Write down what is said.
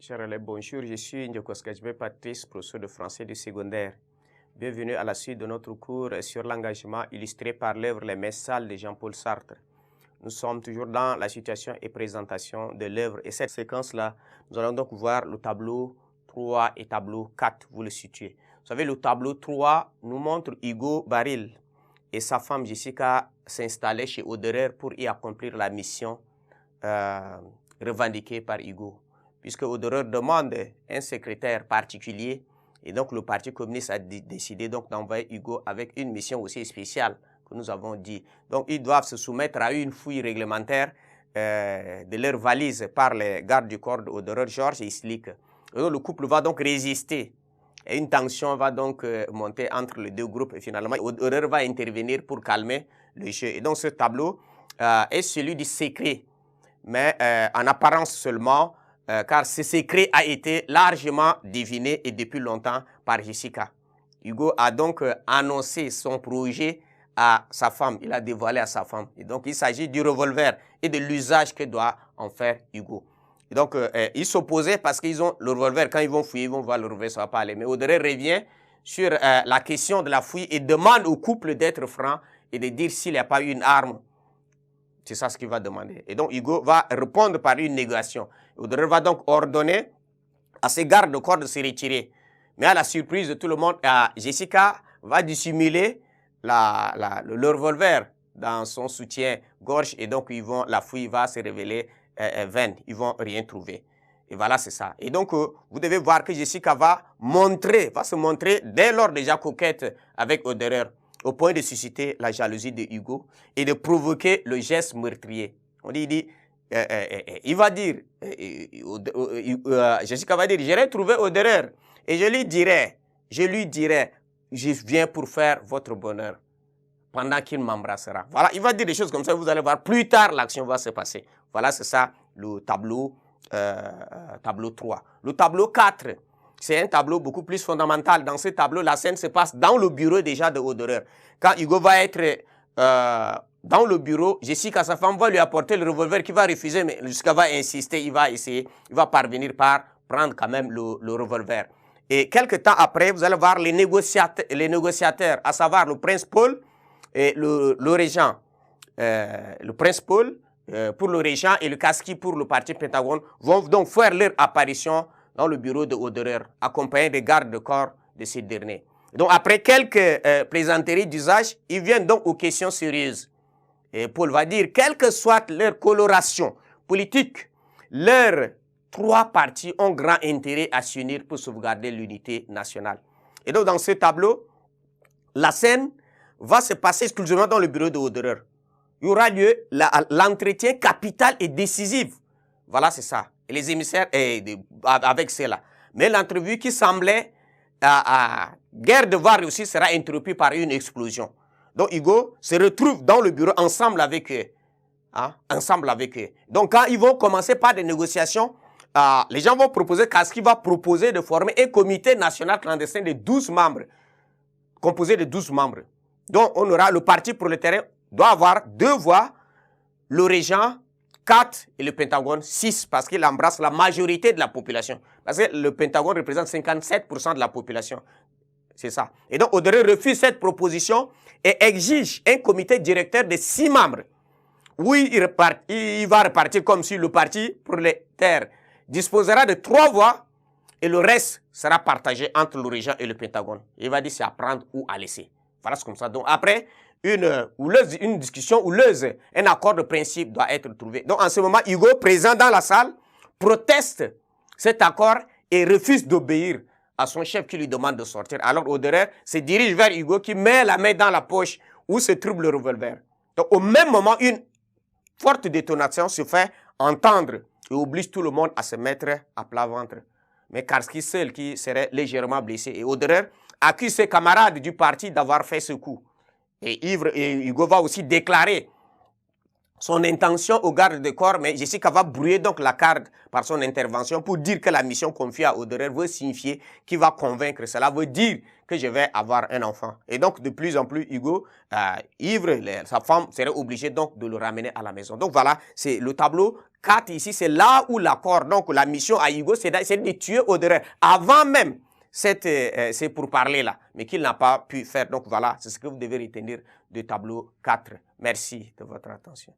Chers élèves, bonjour, je suis Ndjoko Skadjbe Patrice, professeur de français du secondaire. Bienvenue à la suite de notre cours sur l'engagement illustré par l'œuvre Les Messes sales de Jean-Paul Sartre. Nous sommes toujours dans la situation et présentation de l'œuvre et cette séquence-là, nous allons donc voir le tableau 3 et tableau 4, vous le situez. Vous savez, le tableau 3 nous montre Hugo Baril et sa femme Jessica s'installer chez Auderer pour y accomplir la mission revendiquée par Hugo. Puisque Auderer demande un secrétaire particulier et donc le Parti communiste a décidé donc d'envoyer Hugo avec une mission aussi spéciale que nous avons dit. Donc ils doivent se soumettre à une fouille réglementaire de leur valise par les gardes du corps d'Auderer, Georges et Slick. Le couple va donc résister et une tension va donc monter entre les deux groupes et finalement Auderer va intervenir pour calmer le jeu. Et donc ce tableau est celui du secret, mais en apparence seulement, car ce secret a été largement deviné et depuis longtemps par Jessica. Hugo a donc annoncé son projet à sa femme, il a dévoilé à sa femme. Et donc il s'agit du revolver et de l'usage que doit en faire Hugo. Et donc ils s'opposaient parce qu'ils ont le revolver, quand ils vont fouiller, ils vont voir le revolver, ça ne va pas aller. Mais Auderer revient sur la question de la fouille et demande au couple d'être franc et de dire s'il n'y a pas eu une arme. C'est ça ce qu'il va demander. Et donc Hugo va répondre par une négation. Auderer va donc ordonner à ses gardes de corps de se retirer. Mais à la surprise de tout le monde, Jessica va dissimuler le revolver dans son soutien-gorge et donc la fouille va se révéler vaine. Ils ne vont rien trouver. Et voilà, c'est ça. Et donc, vous devez voir que Jessica va se montrer dès lors déjà coquette avec Auderer, au point de susciter la jalousie de Hugo et de provoquer le geste meurtrier. On dit il va dire, Jessica va dire, j'irai trouver Auderer et je lui dirai, je viens pour faire votre bonheur pendant qu'il m'embrassera. Voilà, il va dire des choses comme ça, vous allez voir, plus tard l'action va se passer. Voilà, c'est ça le tableau 3. Le tableau 4, c'est un tableau beaucoup plus fondamental. Dans ce tableau, la scène se passe dans le bureau déjà de Auderer. Quand Hugo va être dans le bureau, Jessica, sa femme, va lui apporter le revolver qu'il va refuser, mais Jessica va insister, il va essayer, il va parvenir par prendre quand même le revolver. Et quelques temps après, vous allez voir les négociateurs, à savoir le prince Paul et le régent. Le prince Paul pour le régent et le Kaski pour le parti Pentagone vont donc faire leur apparition dans le bureau de Auderer, accompagnés des gardes de corps de ces derniers. Donc après quelques plaisanteries d'usage, ils viennent donc aux questions sérieuses. Et Paul va dire, quelle que soit leur coloration politique, leurs trois partis ont grand intérêt à s'unir pour sauvegarder l'unité nationale. Et donc dans ce tableau, la scène va se passer exclusivement dans le bureau de Auderer. Il y aura lieu l'entretien capital et décisif. Voilà, c'est ça. Et les émissaires, avec cela. Mais l'entrevue qui semblait guère devoir réussir sera interrompue par une explosion. Donc Hugo se retrouve dans le bureau ensemble avec eux. Donc quand ils vont commencer par des négociations, les gens vont proposer, Kaski va proposer de former un comité national clandestin de 12 membres, composé de 12 membres. Donc on aura le parti prolétaire doit avoir 2 voix, le régent 4 et le Pentagone 6 parce qu'il embrasse la majorité de la population. Parce que le Pentagone représente 57% de la population. C'est ça. Et donc Auderer refuse cette proposition et exige un comité directeur de 6 membres. Oui, il va repartir comme si le parti prolétaire disposera de 3 voix et le reste sera partagé entre le régent et le Pentagone. Il va dire c'est à prendre ou à laisser. Voilà, c'est comme ça. Donc après, une discussion houleuse, un accord de principe doit être trouvé. Donc en ce moment, Hugo, présent dans la salle, proteste cet accord et refuse d'obéir à son chef qui lui demande de sortir. Alors Auderer se dirige vers Hugo qui met la main dans la poche où se trouve le revolver. Donc au même moment, une forte détonation se fait entendre et oblige tout le monde à se mettre à plat ventre. Mais Kaski seul qui serait légèrement blessé et Auderer accuse ses camarades du parti d'avoir fait ce coup. Et Hugo va aussi déclarer son intention au garde de corps, mais Jessica va brouiller donc la carte par son intervention pour dire que la mission confiée à Oderer veut signifier qu'il va convaincre. Cela veut dire que je vais avoir un enfant. Et donc, de plus en plus, Hugo, ivre, sa femme serait obligée donc de le ramener à la maison. Donc voilà, c'est le tableau 4 ici, c'est là où l'accord, donc la mission à Hugo, c'est de tuer Oderer avant même c'est pour parler là, mais qu'il n'a pas pu faire. Donc voilà, c'est ce que vous devez retenir du tableau 4. Merci de votre attention.